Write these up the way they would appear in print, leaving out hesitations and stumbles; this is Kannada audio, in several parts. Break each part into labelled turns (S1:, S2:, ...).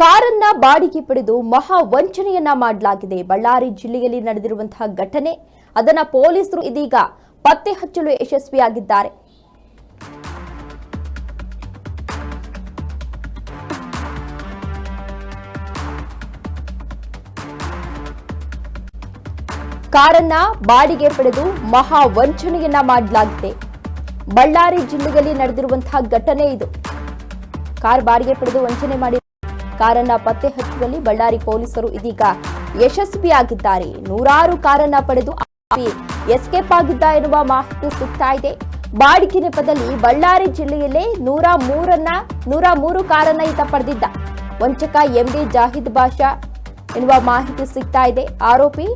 S1: ಕಾರನ್ನ ಬಾಡಿಗೆ ಪಡೆದು ಮಹಾ ವಂಚನೆಯನ್ನ ಮಾಡಲಾಗಿದೆ. ಬಳ್ಳಾರಿ ಜಿಲ್ಲೆಯಲ್ಲಿ ನಡೆದಿರುವಂತಹ ಘಟನೆ ಅದನ್ನ ಪೊಲೀಸರು ಇದೀಗ ಪತ್ತೆ ಹಚ್ಚಲು ಯಶಸ್ವಿಯಾಗಿದ್ದಾರೆ. ಕಾರನ್ನ ಬಾಡಿಗೆ ಪಡೆದು ಮಹಾ ವಂಚನೆಯನ್ನ ಮಾಡಲಾಗಿದೆ. ಬಳ್ಳಾರಿ ಜಿಲ್ಲೆಯಲ್ಲಿ ನಡೆದಿರುವಂತಹ ಘಟನೆ ಇದು. ಕಾರ್ ಬಾಡಿಗೆ ಪಡೆದು ವಂಚನೆ ಮಾಡಿ ಕಾರನ್ನ ಪತ್ತೆ ಹಚ್ಚುವಲ್ಲಿ ಬಳ್ಳಾರಿ ಪೊಲೀಸರು ಇದೀಗ ಯಶಸ್ವಿಯಾಗಿದ್ದಾರೆ. ನೂರಾರು ಕಾರನ್ನ ಪಡೆದು ಎಸ್ಕೇಪ್ ಆಗಿದ್ದ ಎನ್ನುವ ಮಾಹಿತಿ ಸಿಗ್ತಾ ಇದೆ. ಬಾಡಿಗೆ ನೆಪದಲ್ಲಿ ಬಳ್ಳಾರಿ ಜಿಲ್ಲೆಯಲ್ಲೇ 103 ಕಾರನ್ನ ಈತ ಪಡೆದಿದ್ದ. ವಂಚಕ ಎಂಡಿ ಜಾಹಿದ್ ಬಾಷಾ ಎನ್ನುವ ಮಾಹಿತಿ ಸಿಗ್ತಾ ಇದೆ. ಆರೋಪಿ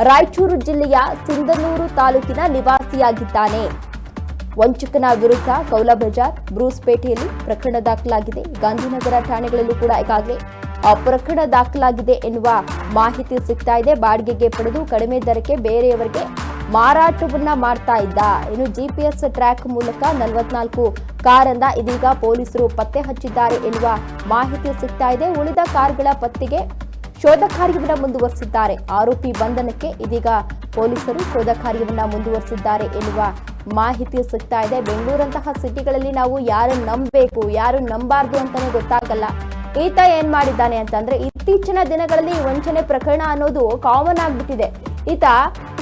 S1: ರಾಯಚೂರು ಜಿಲ್ಲೆಯ ಸಿಂಧನೂರು ತಾಲೂಕಿನ ನಿವಾಸಿಯಾಗಿದ್ದಾನೆ. ವಂಚಕನ ವಿರುದ್ಧ ಕೌಲಬಜಾರ್, ಬ್ರೂಸ್ಪೇಟೆಯಲ್ಲಿ ಪ್ರಕರಣ ದಾಖಲಾಗಿದೆ. ಗಾಂಧಿನಗರ ಠಾಣೆಗಳಲ್ಲೂ ಕೂಡ ಈಗಾಗಲೇ ಪ್ರಕರಣ ದಾಖಲಾಗಿದೆ ಎನ್ನುವ ಮಾಹಿತಿ ಸಿಗ್ತಾ ಇದೆ. ಬಾಡಿಗೆಗೆ ಪಡೆದು ಕಡಿಮೆ ದರಕ್ಕೆ ಬೇರೆಯವರಿಗೆ ಮಾರಾಟವನ್ನ ಮಾಡ್ತಾ ಇದ್ದ. ಇನ್ನು ಜಿಪಿಎಸ್ ಟ್ರ್ಯಾಕ್ ಮೂಲಕ 44 ಕಾರನ್ನ ಇದೀಗ ಪೊಲೀಸರು ಪತ್ತೆ ಹಚ್ಚಿದ್ದಾರೆ ಎನ್ನುವ ಮಾಹಿತಿ ಸಿಗ್ತಾ ಇದೆ. ಉಳಿದ ಕಾರ್ಗಳ ಪತ್ತೆಗೆ ಶೋಧ ಕಾರ್ಯವನ್ನ ಮುಂದುವರೆಸಿದ್ದಾರೆ. ಆರೋಪಿ ಬಂಧನಕ್ಕೆ ಇದೀಗ ಪೊಲೀಸರು ಶೋಧ ಕಾರ್ಯವನ್ನ ಮುಂದುವರೆಸಿದ್ದಾರೆ ಎನ್ನುವ ಮಾಹಿತಿ ಸಿಗ್ತಾ ಇದೆ. ಬೆಂಗಳೂರಂತಹ ಸಿಟಿಗಳಲ್ಲಿ ನಾವು ಯಾರನ್ನು ನಂಬಬೇಕು, ಯಾರು ನಂಬಾರ್ದು ಅಂತಾನೆ ಗೊತ್ತಾಗಲ್ಲ. ಈತ ಏನ್ ಮಾಡಿದ್ದಾನೆ ಅಂತಂದ್ರೆ, ಇತ್ತೀಚಿನ ದಿನಗಳಲ್ಲಿ ವಂಚನೆ ಪ್ರಕರಣ ಅನ್ನೋದು ಕಾಮನ್ ಆಗ್ಬಿಟ್ಟಿದೆ. ಈತ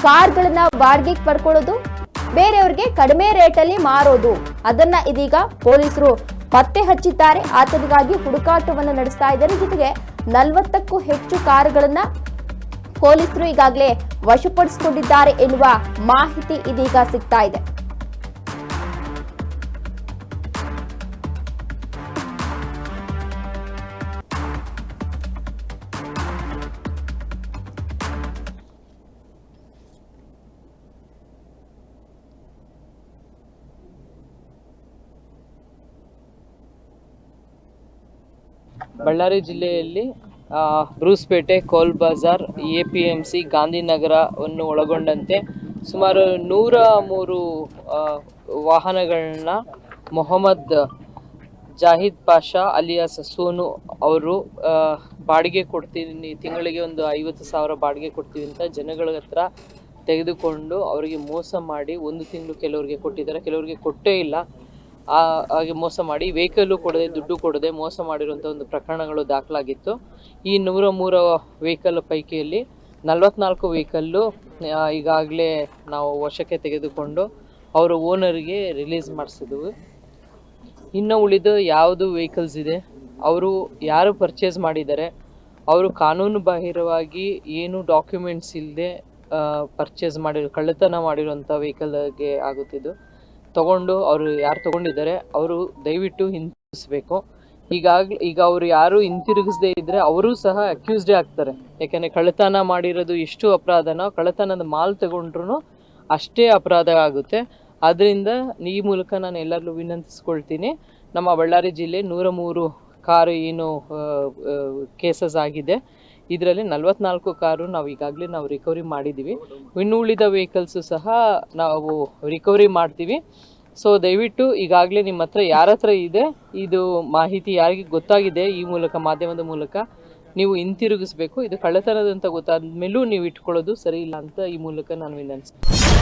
S1: ಕಾರ್ಗಳನ್ನ ಬಾಡಿಗೆಗೆ ಪಡ್ಕೊಳ್ಳೋದು, ಬೇರೆಯವ್ರಿಗೆ ಕಡಿಮೆ ರೇಟಲ್ಲಿ ಮಾರೋದು, ಅದನ್ನ ಇದೀಗ ಪೊಲೀಸರು ಪತ್ತೆ ಹಚ್ಚಿದ್ದಾರೆ. ಆತನಿಗಾಗಿ ಹುಡುಕಾಟವನ್ನು ನಡೆಸ್ತಾ ಇದ್ದಾರೆ. ಜೊತೆಗೆ 40ಕ್ಕೂ ಹೆಚ್ಚು ಕಾರುಗಳನ್ನ ಪೊಲೀಸರು ಈಗಾಗಲೇ ವಶಪಡಿಸಿಕೊಂಡಿದ್ದಾರೆ ಎನ್ನುವ ಮಾಹಿತಿ ಇದೀಗ ಸಿಗ್ತಾ ಇದೆ.
S2: ಬಳ್ಳಾರಿ ಜಿಲ್ಲೆಯಲ್ಲಿ ಬ್ರೂಸ್ಪೇಟೆ, ಕೋಲ್ ಬಜಾರ್, APMC, ಗಾಂಧಿನಗರವನ್ನು ಒಳಗೊಂಡಂತೆ ಸುಮಾರು 103 ವಾಹನಗಳನ್ನ ಮೊಹಮ್ಮದ್ ಜಾಹಿದ್ ಪಾಷಾ ಅಲಿಯಾಸ್ ಸೋನು ಅವರು ಬಾಡಿಗೆ ಕೊಡ್ತೀನಿ, ತಿಂಗಳಿಗೆ ಒಂದು 50,000 ಬಾಡಿಗೆ ಕೊಡ್ತೀವಿ ಅಂತ ಜನಗಳ ಹತ್ರ ತೆಗೆದುಕೊಂಡು ಅವರಿಗೆ ಮೋಸ ಮಾಡಿ 1 ತಿಂಗಳು ಕೆಲವರಿಗೆ ಕೊಟ್ಟಿದ್ದಾರೆ, ಕೆಲವರಿಗೆ ಕೊಟ್ಟೇ ಇಲ್ಲ. ಹಾಗೆ ಮೋಸ ಮಾಡಿ ವೆಹಿಕಲ್ಲು ಕೊಡದೆ, ದುಡ್ಡು ಕೊಡದೆ ಮೋಸ ಮಾಡಿರುವಂಥ ಒಂದು ಪ್ರಕರಣಗಳು ದಾಖಲಾಗಿತ್ತು. ಈ 103 ವೆಹಿಕಲ್ ಪೈಕಿಯಲ್ಲಿ 44 ವೆಹಿಕಲ್ಲು ಈಗಾಗಲೇ ನಾವು ವಶಕ್ಕೆ ತೆಗೆದುಕೊಂಡು ಅವರ ಓನರ್ಗೆ ರಿಲೀಸ್ ಮಾಡಿಸಿದ್ವು. ಇನ್ನು ಉಳಿದು ಯಾವುದು ವೆಹಿಕಲ್ಸ್ ಇದೆ, ಅವರು ಯಾರು ಪರ್ಚೇಸ್ ಮಾಡಿದ್ದಾರೆ, ಅವರು ಕಾನೂನು ಬಾಹಿರವಾಗಿ ಏನು ಡಾಕ್ಯುಮೆಂಟ್ಸ್ ಇಲ್ಲದೆ ಪರ್ಚೇಸ್ ಮಾಡಿರೋ, ಕಳ್ಳತನ ಮಾಡಿರುವಂಥ ವೆಹಿಕಲ್ಗೆ ಆಗುತ್ತಿದ್ದು. ತಗೊಂಡು ಅವರು ಯಾರು ತಗೊಂಡಿದ್ದಾರೆ ಅವರು ದಯವಿಟ್ಟು ಹಿಂತಿರುಗಿಸ್ಬೇಕು. ಈಗ ಅವರು ಯಾರು ಹಿಂತಿರುಗಿಸದೇ ಇದ್ರೆ ಅವರು ಸಹ ಅಕ್ಯೂಸ್ಡೇ ಆಗ್ತಾರೆ. ಯಾಕೆಂದರೆ ಕಳ್ಳತನ ಮಾಡಿರೋದು ಎಷ್ಟು ಅಪರಾಧನೋ, ಕಳ್ಳತನದ ಮಾಲ್ ತಗೊಂಡ್ರು ಅಷ್ಟೇ ಅಪರಾಧ ಆಗುತ್ತೆ. ಅದರಿಂದ ಈ ಮೂಲಕ ನಾನು ಎಲ್ಲರಲ್ಲೂ ವಿನಂತಿಸ್ಕೊಳ್ತೀನಿ, ನಮ್ಮ ಬಳ್ಳಾರಿ ಜಿಲ್ಲೆ 103 ಕಾರು ಏನು ಕೇಸಸ್ ಆಗಿದೆ, ಇದರಲ್ಲಿ 44 ಕಾರು ಈಗಾಗಲೇ ನಾವು ರಿಕವರಿ ಮಾಡಿದ್ದೀವಿ. ಇನ್ನು ಉಳಿದ ವೆಹಿಕಲ್ಸು ಸಹ ನಾವು ರಿಕವರಿ ಮಾಡ್ತೀವಿ. ಸೊ ದಯವಿಟ್ಟು ಈಗಾಗಲೇ ನಿಮ್ಮ ಹತ್ರ ಯಾರ ಹತ್ರ ಇದೆ ಇದು ಮಾಹಿತಿ ಯಾರಿಗೆ ಗೊತ್ತಾಗಿದೆ, ಈ ಮೂಲಕ ಮಾಧ್ಯಮದ ಮೂಲಕ ನೀವು ಹಿಂತಿರುಗಿಸ್ಬೇಕು. ಇದು ಕಳ್ಳತನದಂತ ಗೊತ್ತಾದ ಮೇಲೂ ನೀವು ಇಟ್ಕೊಳ್ಳೋದು ಸರಿ ಇಲ್ಲ ಅಂತ ಈ ಮೂಲಕ ನಾನು ವಿನಂತಿಸ್ತೀನಿ.